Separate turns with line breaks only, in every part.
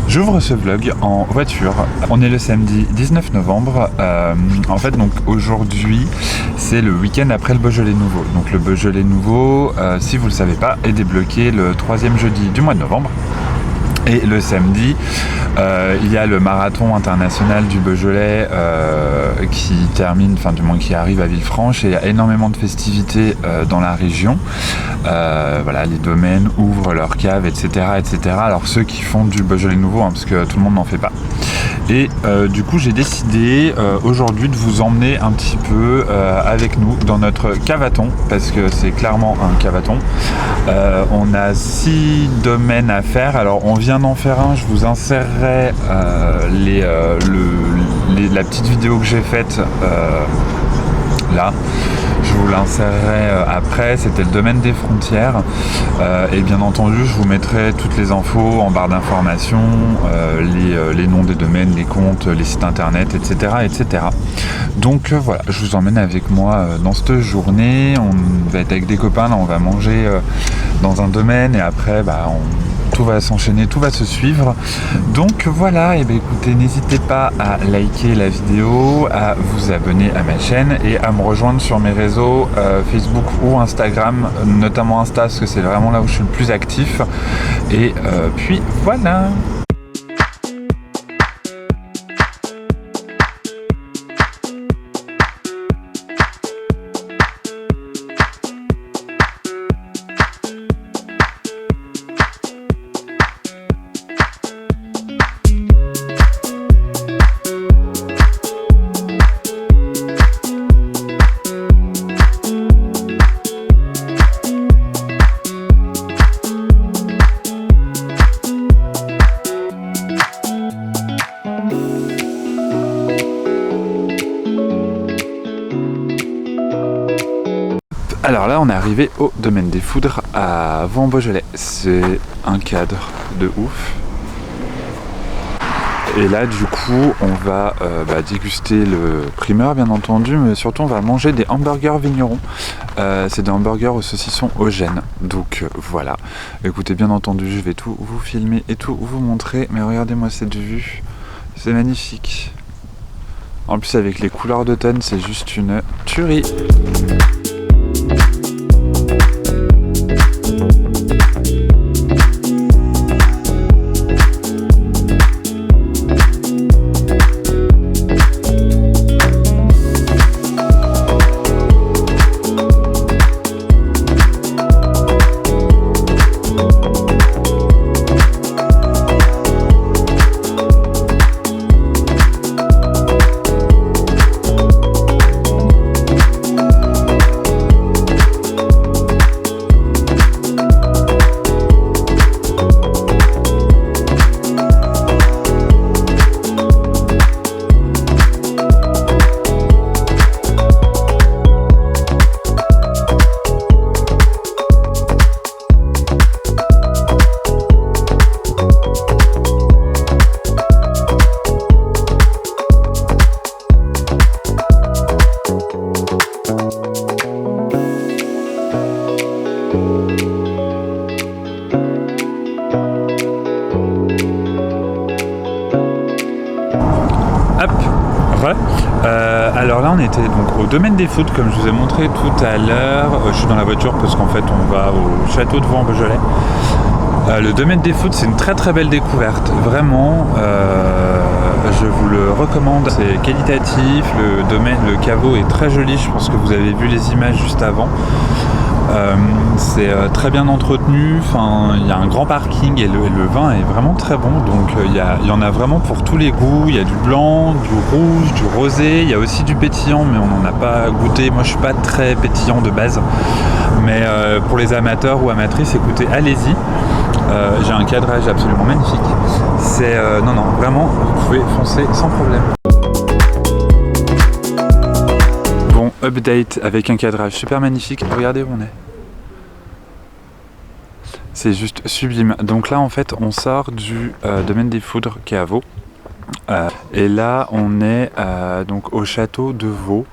J'ouvre ce vlog en voiture. On est le samedi 19 novembre. En fait, donc aujourd'hui, c'est le week-end après le Beaujolais Nouveau. Donc le Beaujolais Nouveau, si vous le savez pas, est débloqué le 3e jeudi du mois de novembre. Et le samedi, il y a le marathon international du Beaujolais qui termine, enfin du moins qui arrive à Villefranche, et il y a énormément de festivités dans la région. Voilà, les domaines ouvrent leurs caves, etc., etc. Alors ceux qui font du Beaujolais Nouveau, hein, parce que tout le monde n'en fait pas. Et du coup, j'ai décidé aujourd'hui de vous emmener un petit peu avec nous dans notre cavaton, parce que c'est clairement un cavaton. On a 6 domaines à faire. Alors on vient d'en faire un, je vous insérerai la petite vidéo que j'ai faite là. Je vous l'insérerai après, c'était le domaine des frontières. Et bien entendu, je vous mettrai toutes les infos en barre d'informations, les noms des domaines, les comptes, les sites internet, etc. etc. Donc voilà, je vous emmène avec moi dans cette journée. On va être avec des copains, là on va manger dans un domaine et après tout va s'enchaîner, tout va se suivre. Donc voilà, et bien écoutez, n'hésitez pas à liker la vidéo, à vous abonner à ma chaîne et à me rejoindre sur mes réseaux Facebook ou Instagram, notamment Insta parce que c'est vraiment là où je suis le plus actif. Et puis voilà. Alors là on est arrivé au domaine des Foudres à Vaux-en-Beaujolais. C'est un cadre de ouf. Et là du coup on va déguster le primeur bien entendu, mais surtout on va manger des hamburgers vignerons. C'est des hamburgers au saucisson au gène. Donc voilà. Écoutez, bien entendu je vais tout vous filmer et tout vous montrer. Mais regardez-moi cette vue. C'est magnifique. En plus avec les couleurs d'automne c'est juste une tuerie. Alors là on était donc au domaine des Foudres comme je vous ai montré tout à l'heure. Je suis dans la voiture parce qu'en fait on va au château de Vaux-en-Beaujolais. Le domaine des Foudres c'est une très très belle découverte, vraiment. Je vous le recommande, c'est qualitatif, le caveau est très joli, je pense que vous avez vu les images juste avant. C'est très bien entretenu, il y a un grand parking et le vin est vraiment très bon, donc il y en a vraiment pour tous les goûts. Il y a du blanc, du rouge, du rosé, il y a aussi du pétillant mais on n'en a pas goûté. Moi je suis pas très pétillant de base, mais pour les amateurs ou amatrices, écoutez, allez-y. J'ai un cadrage absolument magnifique. C'est non vraiment vous pouvez foncer sans problème. Bon, update avec un cadrage super magnifique. Regardez où on est. C'est juste sublime. Donc là en fait on sort du domaine des Foudres qui est à Vaux. Et là on est donc au château de Vaux.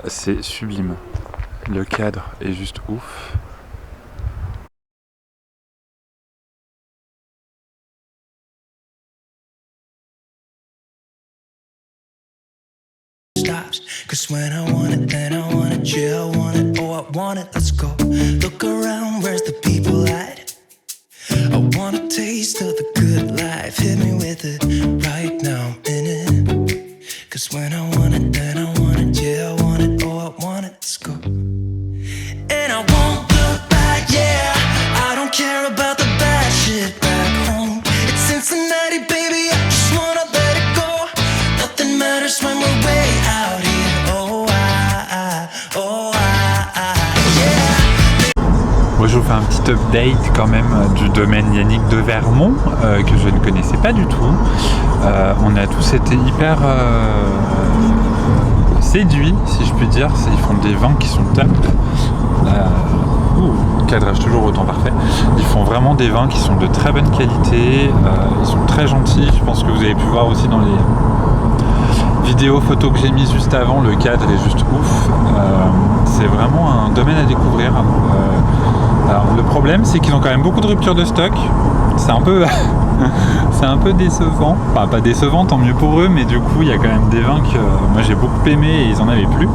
C'est sublime. Le cadre est juste ouf.
Cause when I want it, then I want it, yeah, I want it, oh, I want it, let's go. Look around, where's the people at? I want a taste of the good life, hit me with it, right now I'm in it. Cause when I want it, then I want it, yeah, I want it, oh, I want it, let's go. And I won't look back, yeah, I don't care about the bad shit back home. It's Cincinnati, baby, I just wanna let it go. Nothing matters when we're way out here.
Moi je vous fais un petit update quand même du domaine Yannick de Vermont que je ne connaissais pas du tout. On a tous été hyper séduits, si je puis dire. Ils font des vins qui sont top. Cadrage toujours autant parfait. Ils font vraiment des vins qui sont de très bonne qualité. Ils sont très gentils. Je pense que vous avez pu voir aussi dans les vidéos, photos que j'ai mis juste avant. Le cadre est juste ouf. C'est vraiment un domaine à découvrir. Alors le problème c'est qu'ils ont quand même beaucoup de ruptures de stock, c'est un peu c'est un peu décevant, enfin pas décevant, tant mieux pour eux, mais du coup il y a quand même des vins que moi j'ai beaucoup aimé et ils en avaient plus,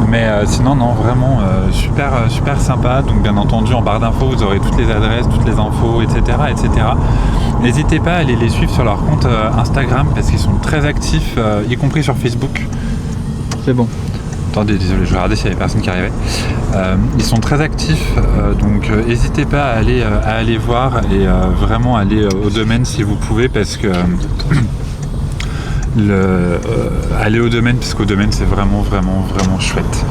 mais sinon non, vraiment super sympa. Donc bien entendu en barre d'infos vous aurez toutes les adresses, toutes les infos, etc. N'hésitez pas à aller les suivre sur leur compte Instagram parce qu'ils sont très actifs, y compris sur Facebook. C'est bon. Attendez, désolé, je regardais s'il y avait personne qui arrivait. Ils sont très actifs, donc n'hésitez pas à aller voir et vraiment aller au domaine si vous pouvez, parce que aller au domaine, parce qu'au domaine c'est vraiment chouette.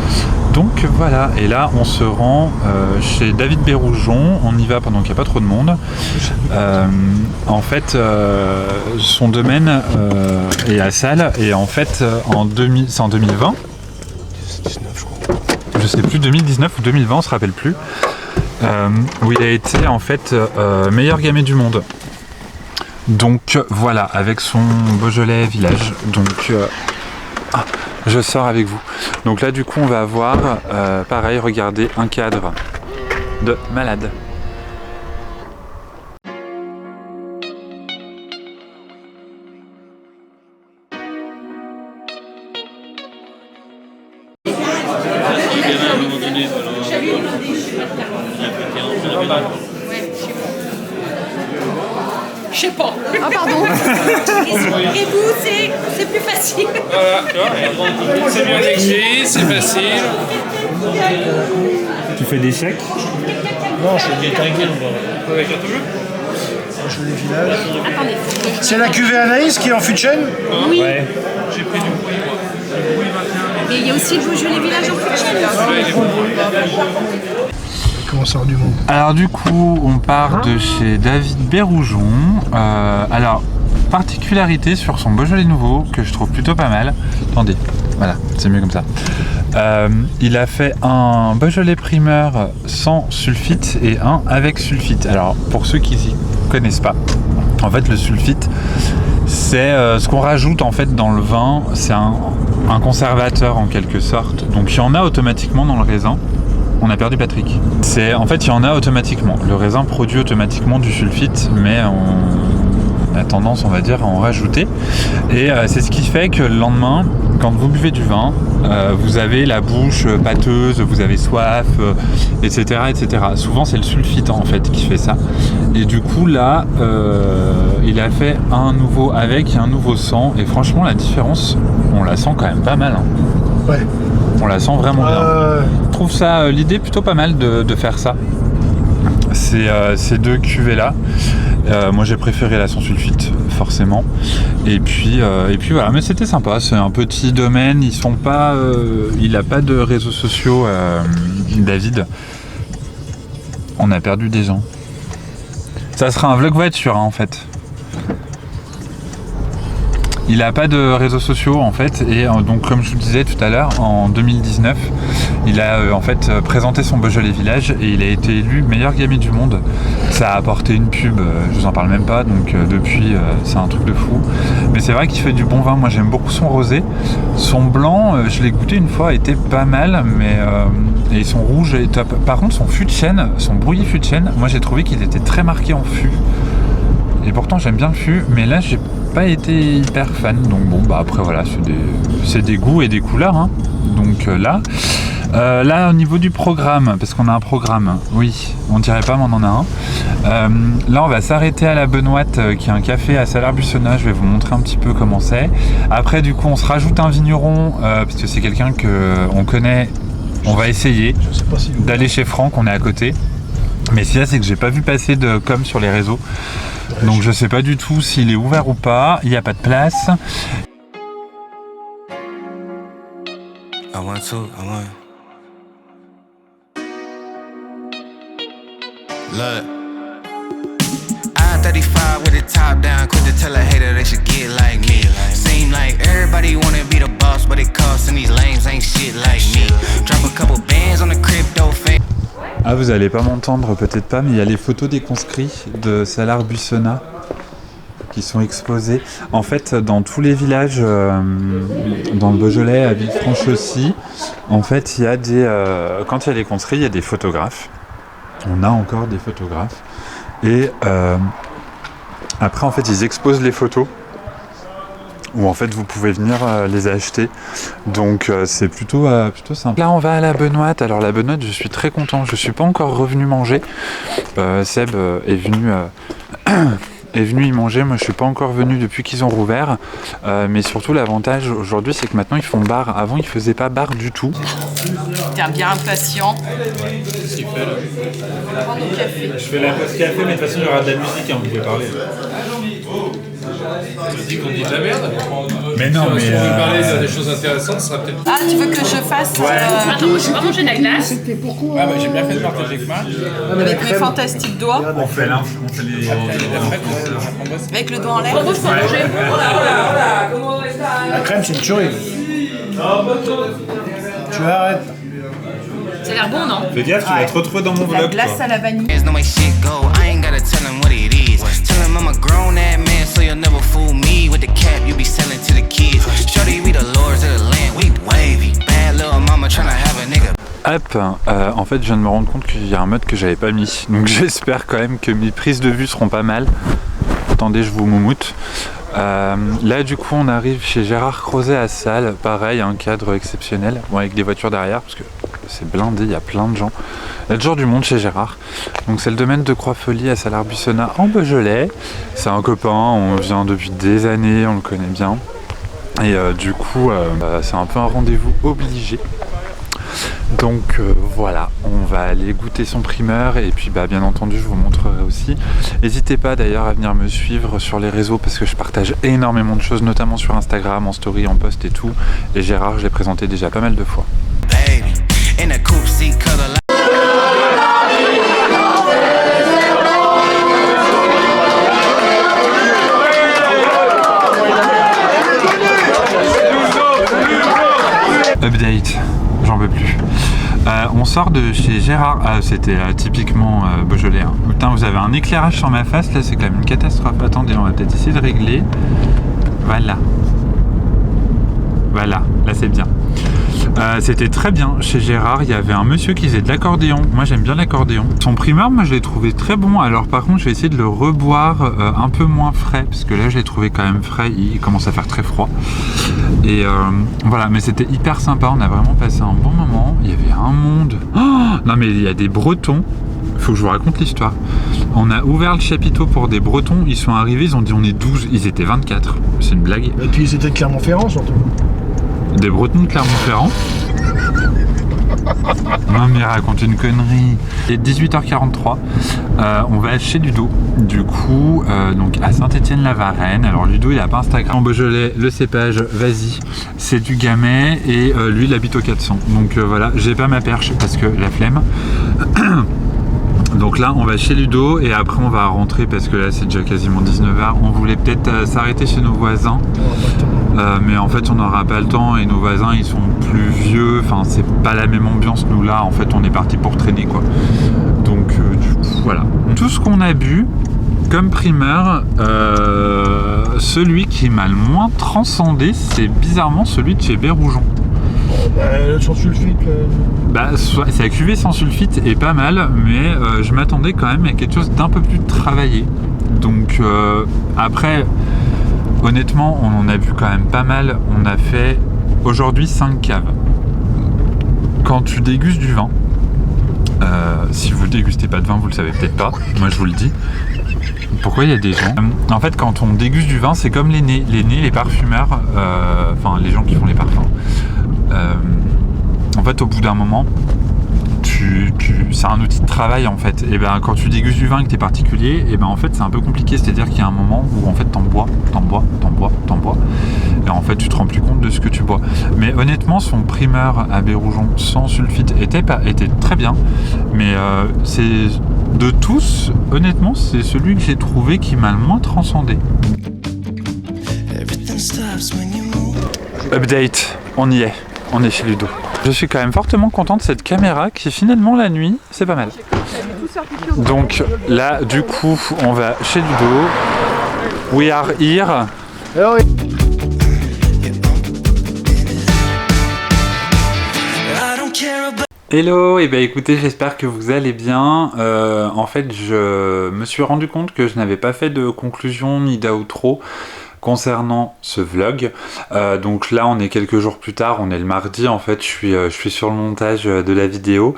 Donc voilà, et là on se rend chez David Béroujon, on y va pendant qu'il n'y a pas trop de monde. En fait, son domaine est à Salles, et en fait c'est en 2020. Je sais plus, 2019 ou 2020, on se rappelle plus, où il a été en fait meilleur gamay du monde. Donc voilà, avec son Beaujolais Village. Donc je sors avec vous. Donc là du coup on va avoir pareil, regardez, un cadre de malade.
Je sais pas. Ah pardon. Et vous, c'est plus facile.
Voilà, tu vois, c'est bien écrit, c'est facile.
Tu fais des chèques?
Non, je fais des tranquilles. Avec un tout
Beaujolais Village. C'est la cuvée Anaïs qui est en fût de chêne?
Oui.
Ouais.
J'ai pris du bruit, moi.
Mais il y a aussi le Beaujolais Village en fût de chêne.
Comment ça du monde?
Alors du coup, on part de chez David Béroujon. Alors, particularité sur son Beaujolais nouveau que je trouve plutôt pas mal. Attendez, voilà, c'est mieux comme ça. Il a fait un Beaujolais primeur sans sulfite et un avec sulfite. Alors, pour ceux qui s'y connaissent pas, en fait, le sulfite, c'est ce qu'on rajoute en fait dans le vin. C'est un conservateur en quelque sorte. Donc, il y en a automatiquement dans le raisin. On a perdu Patrick. En fait, il y en a automatiquement. Le raisin produit automatiquement du sulfite, mais on a tendance, on va dire, à en rajouter. Et c'est ce qui fait que le lendemain, quand vous buvez du vin, vous avez la bouche pâteuse, vous avez soif, etc., etc. Souvent, c'est le sulfite en fait qui fait ça. Et du coup, là, il a fait un nouveau avec et un nouveau sans. Et franchement, la différence, on la sent quand même pas mal. Hein.
Ouais.
On la sent vraiment bien. Je trouve ça, l'idée plutôt pas mal de faire ça. Ces deux cuvées là. Moi j'ai préféré la sans sulfite forcément. Et puis voilà, mais c'était sympa. C'est un petit domaine. Ils sont pas, il a pas de réseaux sociaux. David. On a perdu des gens. Ça sera un vlog voiture hein, en fait. Il n'a pas de réseaux sociaux en fait, et donc comme je vous le disais tout à l'heure, en 2019, il a en fait présenté son Beaujolais Village et il a été élu meilleur gamay du monde. Ça a apporté une pub, je vous en parle même pas, donc depuis c'est un truc de fou. Mais c'est vrai qu'il fait du bon vin, moi j'aime beaucoup son rosé. Son blanc, je l'ai goûté une fois, était pas mal, mais et son rouge est top. Par contre son fût de chêne, son brouillis fût de chêne, moi j'ai trouvé qu'il était très marqué en fût. Et pourtant j'aime bien le fût, mais là j'ai pas été hyper fan, donc bon bah après voilà, c'est des goûts et des couleurs hein. Donc là au niveau du programme, parce qu'on a un programme, oui on dirait pas mais on en a un, là on va s'arrêter à la Benoîte qui est un café à Salers-Bussonnat, je vais vous montrer un petit peu comment c'est. Après du coup on se rajoute un vigneron, parce que c'est quelqu'un qu'on connaît, on va essayer d'aller chez Franck, on est à côté. Mais si là c'est que j'ai pas vu passer de com sur les réseaux, donc je sais pas du tout s'il est ouvert ou pas, il n'y a pas de place.
Look, I-35 with the top down, quick to tell a hater they should get like me. Seem like everybody wanna be the boss, but it costs and these lames ain't shit like me. Drop a couple bands on the crypto fame.
Ah, vous allez pas m'entendre, peut-être pas, mais il y a les photos des conscrits de Salers-Bussonnat qui sont exposées. En fait, dans tous les villages, dans le Beaujolais, à Villefranche aussi, en fait, il y a quand il y a les conscrits, il y a des photographes. On a encore des photographes. Et après, en fait, ils exposent les photos. Où en fait vous pouvez venir les acheter, donc c'est plutôt simple. Là on va à la Benoîte. Alors la Benoîte, je suis très content, je suis pas encore revenu manger, Seb est venu y manger, moi je suis pas encore venu depuis qu'ils ont rouvert, mais surtout l'avantage aujourd'hui c'est que maintenant ils font bar, avant ils faisaient pas bar du tout.
T'es bien impatient.
Qu'est-ce qu'il fait là?
Prendre au café.
Je fais la pause café, mais de toute façon il y aura de la musique, hein, vous pouvez parler.
Tu dis qu'on dit de la merde?
Mais non,
si on veut parler des choses intéressantes, ça sera peut-être...
Ah, tu veux que je fasse
Attends, moi je vais pas manger de la glace.
Ah bah j'ai bien fait de partager avec Marc.
avec mes fantastiques doigts,
On fait les...
avec le doigt en l'air.
Moi je peux manger.
La crème, c'est une tuerie. Tu arrêtes.
Ça a l'air bon, non?
Fais gaffe, tu vas te retrouver dans mon
La
vlog.
glace à la vanille.
There's no way shit go, I ain't gotta tell him what it is. Tell him I'm a grown ass man, so you'll never fool me with the cap you be selling to the kids. Shorty, we the lords of the land, we wavy. Bad little mama tryna have a nigga.
Hop, en fait je viens de me rendre compte qu'il y a un mode que j'avais pas mis, donc j'espère quand même que mes prises de vue seront pas mal. Attendez, je vous moumoute. Là du coup on arrive chez Gérard Crozet à Salles, pareil, un cadre exceptionnel, bon, avec des voitures derrière parce que c'est blindé, il y a plein de gens. Il y a toujours du monde chez Gérard. Donc c'est le domaine de Croix-Folie à Salers-Bussonnat en Beaujolais. C'est un copain, on vient depuis des années, on le connaît bien. Et du coup c'est un peu un rendez-vous obligé. Donc voilà, on va aller goûter son primeur et puis bien entendu je vous montrerai aussi. N'hésitez pas d'ailleurs à venir me suivre sur les réseaux parce que je partage énormément de choses, notamment sur Instagram, en story, en post et tout. Et Gérard, je l'ai présenté déjà pas mal de fois.
Baby, in a coupe seat color like
Update, j'en peux plus. On sort de chez Gérard. Ah, c'était typiquement Beaujolais. Hein. Putain, vous avez un éclairage sur ma face là, c'est quand même une catastrophe. Attendez, on va peut-être essayer de régler. Voilà. Voilà, là c'est bien. C'était très bien chez Gérard, il y avait un monsieur qui faisait de l'accordéon. Moi j'aime bien l'accordéon. Son primeur, moi je l'ai trouvé très bon. Alors par contre je vais essayer de le reboire un peu moins frais, parce que là je l'ai trouvé quand même frais, il commence à faire très froid. Et voilà, mais c'était hyper sympa, on a vraiment passé un bon moment. Il y avait un monde. Oh non mais il y a des Bretons. Faut que je vous raconte l'histoire. On a ouvert le chapiteau pour des Bretons, ils sont arrivés, ils ont dit on est 12, ils étaient 24. C'est une blague.
Et puis c'était de Clermont-Ferrand surtout.
Des Bretons de Clermont-Ferrand. Non mais raconte une connerie. Il est 18h43. On va chez Ludo. Du coup, donc à Saint-Étienne-la-Varenne. Alors Ludo, il a pas Instagram. En Beaujolais, le cépage, vas-y. C'est du gamay et lui, il habite au 400. Donc voilà, j'ai pas ma perche parce que la flemme. Donc là on va chez Ludo et après on va rentrer parce que là c'est déjà quasiment 19h. On voulait peut-être s'arrêter chez nos voisins, mais en fait on n'aura pas le temps et nos voisins ils sont plus vieux, enfin c'est pas la même ambiance. Nous là en fait on est parti pour traîner quoi. Donc du coup voilà. Tout ce qu'on a bu comme primeur, celui qui m'a le moins transcendé c'est bizarrement celui de chez Bérougeon.
Sans sulfite.
Sa cuvée sans sulfite est pas mal, mais je m'attendais quand même à quelque chose d'un peu plus travaillé. Donc après, honnêtement, on en a vu quand même pas mal. On a fait aujourd'hui 5 caves. Quand tu dégustes du vin, si vous dégustez pas de vin, vous le savez peut-être pas, moi je vous le dis. Pourquoi il y a des gens en fait, quand on déguste du vin, c'est comme les nez, les parfumeurs, enfin les gens qui font les parfums. En fait, au bout d'un moment, c'est un outil de travail en fait. Et ben quand tu dégustes du vin et que t'es particulier, et ben en fait c'est un peu compliqué. C'est-à-dire qu'il y a un moment où en fait t'en bois, et en fait tu te rends plus compte de ce que tu bois. Mais honnêtement, son primeur à Bérougeon sans sulfite était très bien. Mais c'est de tous, honnêtement, c'est celui que j'ai trouvé qui m'a le moins transcendé. Update, on y est. On est chez Ludo. Je suis quand même fortement content de cette caméra qui finalement la nuit, c'est pas mal. Donc là, du coup, on va chez Ludo. We are here. Hello, et écoutez, j'espère que vous allez bien. En fait, je me suis rendu compte que je n'avais pas fait de conclusion ni d'outro concernant ce vlog. Donc là on est quelques jours plus tard, on est le mardi en fait, je suis sur le montage de la vidéo.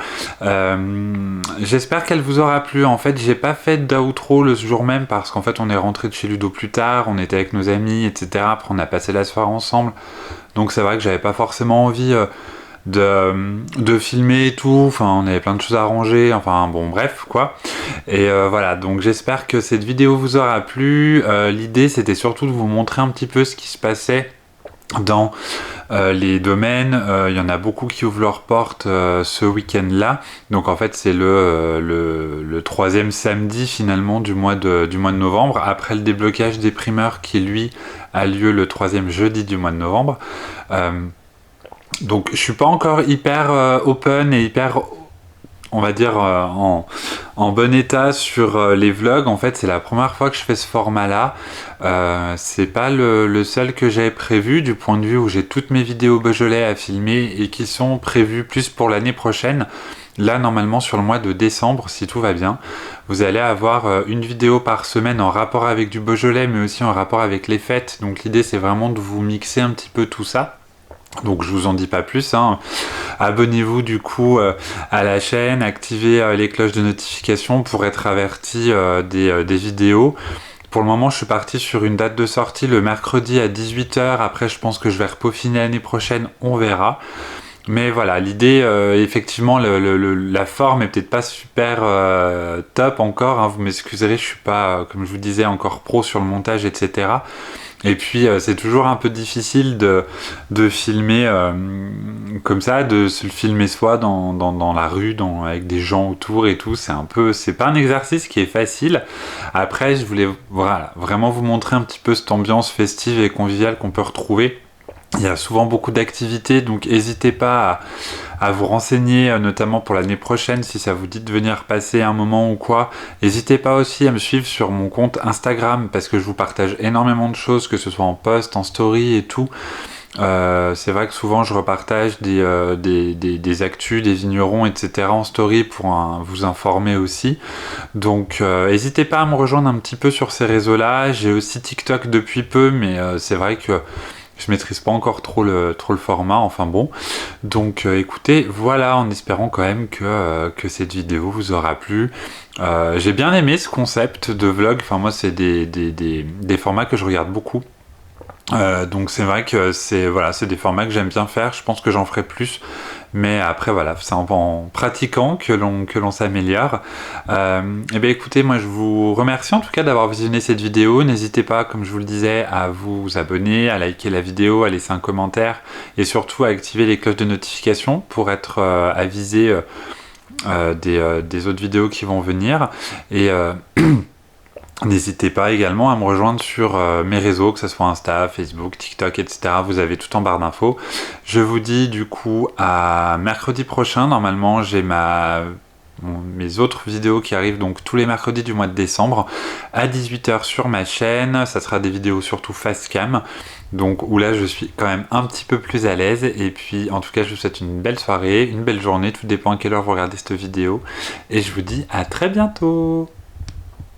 J'espère qu'elle vous aura plu. En fait j'ai pas fait d'outro le jour même parce qu'en fait on est rentré de chez Ludo plus tard, on était avec nos amis etc. Après on a passé la soirée ensemble, donc c'est vrai que j'avais pas forcément envie de filmer et tout, enfin on avait plein de choses à ranger, enfin bon bref quoi. Et voilà, donc j'espère que cette vidéo vous aura plu. L'idée c'était surtout de vous montrer un petit peu ce qui se passait dans les domaines. Il y en a beaucoup qui ouvrent leurs portes ce week-end là, donc en fait c'est le troisième samedi finalement du mois de novembre, après le déblocage des primeurs qui lui a lieu le troisième jeudi du mois de novembre. Donc je suis pas encore hyper open et hyper, on va dire, en bon état sur les vlogs. En fait c'est la première fois que je fais ce format là. C'est pas le seul que j'avais prévu, du point de vue où j'ai toutes mes vidéos Beaujolais à filmer et qui sont prévues plus pour l'année prochaine. Là normalement sur le mois de décembre, si tout va bien, vous allez avoir une vidéo par semaine en rapport avec du Beaujolais mais aussi en rapport avec les fêtes. Donc l'idée c'est vraiment de vous mixer un petit peu tout ça. Donc je vous en dis pas plus, hein. Abonnez-vous du coup à la chaîne, activez les cloches de notification pour être averti des vidéos. Pour le moment je suis parti sur une date de sortie le mercredi à 18 h, après je pense que je vais repeaufiner l'année prochaine, on verra. Mais voilà, l'idée, effectivement, la forme est peut-être pas super top encore, hein. Vous m'excuserez, je suis pas, comme je vous disais, encore pro sur le montage, etc. Et puis c'est toujours un peu difficile de filmer comme ça, de se le filmer soi dans la rue, avec des gens autour et tout. C'est pas un exercice qui est facile. Après je voulais vraiment vous montrer un petit peu cette ambiance festive et conviviale qu'on peut retrouver. Il y a souvent beaucoup d'activités, donc n'hésitez pas à vous renseigner, notamment pour l'année prochaine, si ça vous dit de venir passer un moment ou quoi. N'hésitez pas aussi à me suivre sur mon compte Instagram, parce que je vous partage énormément de choses, que ce soit en post, en story et tout. C'est vrai que souvent je repartage des actus, des vignerons, etc. en story pour vous informer aussi. Donc n'hésitez pas à me rejoindre un petit peu sur ces réseaux-là. J'ai aussi TikTok depuis peu, mais c'est vrai que je maîtrise pas encore trop le format, enfin bon. Donc écoutez, voilà, en espérant quand même que cette vidéo vous aura plu. J'ai bien aimé ce concept de vlog, enfin moi c'est des formats que je regarde beaucoup. Donc c'est vrai que c'est des formats que j'aime bien faire, je pense que j'en ferai plus. Mais après voilà, c'est en pratiquant que l'on s'améliore. Et bien écoutez, moi je vous remercie en tout cas d'avoir visionné cette vidéo. N'hésitez pas, comme je vous le disais, à vous abonner, à liker la vidéo, à laisser un commentaire et surtout à activer les cloches de notification pour être avisé des autres vidéos qui vont venir. Et n'hésitez pas également à me rejoindre sur mes réseaux, que ce soit Insta, Facebook, TikTok, etc. Vous avez tout en barre d'infos. Je vous dis du coup à mercredi prochain. Normalement, j'ai mes autres vidéos qui arrivent donc tous les mercredis du mois de décembre à 18 h sur ma chaîne. Ça sera des vidéos surtout face cam, donc où là je suis quand même un petit peu plus à l'aise. Et puis en tout cas je vous souhaite une belle soirée, une belle journée, tout dépend à quelle heure vous regardez cette vidéo, et je vous dis à très bientôt.